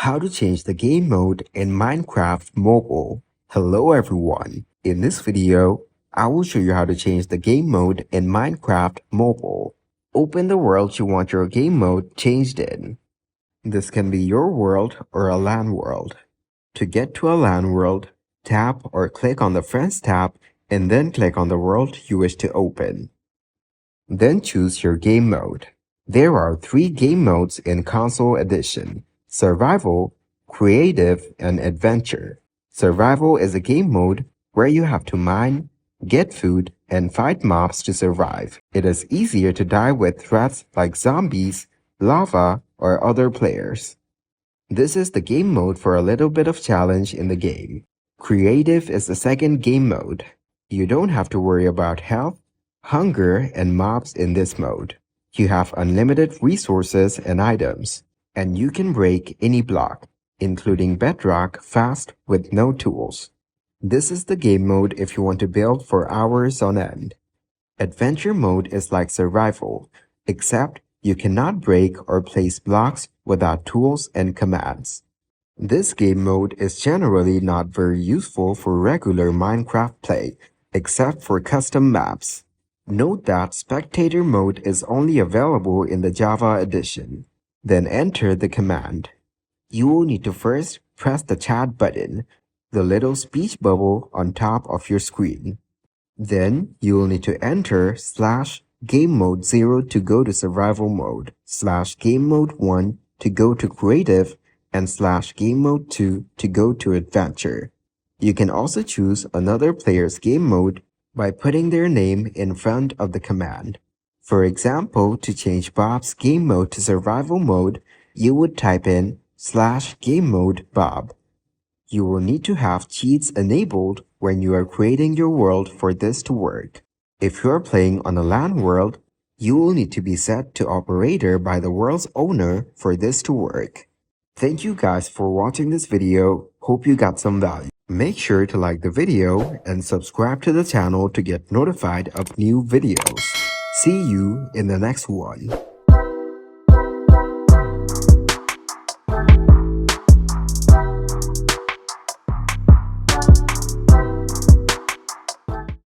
How to change the game mode in Minecraft Mobile. Hello everyone. In this video, I will show you how to change the game mode in Minecraft Mobile. Open the world you want your game mode changed in. This can be your world or a LAN world. To get to a LAN world, tap or click on the Friends tab and then click on the world you wish to open. Then choose your game mode. There are 3 game modes in Console Edition: Survival, Creative, and Adventure. Survival is a game mode where you have to mine, get food, and fight mobs to survive. It is easier to die with threats like zombies, lava, or other players. This is the game mode for a little bit of challenge in the game. Creative is the second game mode. You don't have to worry about health, hunger, and mobs in this mode. You have unlimited resources and items, and you can break any block, including bedrock, fast with no tools. This is the game mode if you want to build for hours on end. Adventure mode is like survival, except you cannot break or place blocks without tools and commands. This game mode is generally not very useful for regular Minecraft play, except for custom maps. Note that Spectator mode is only available in the Java edition. Then enter the command. You will need to first press the chat button, the little speech bubble on top of your screen. Then you will need to enter /GameMode0 to go to Survival mode, /GameMode1 to go to Creative, and /GameMode2 to go to Adventure. You can also choose another player's game mode by putting their name in front of the command. For example, to change Bob's game mode to survival mode, you would type in /GameModeBob. You will need to have cheats enabled when you are creating your world for this to work. If you are playing on a LAN world, you will need to be set to operator by the world's owner for this to work. Thank you guys for watching this video. Hope you got some value. Make sure to like the video and subscribe to the channel to get notified of new videos. See you in the next one.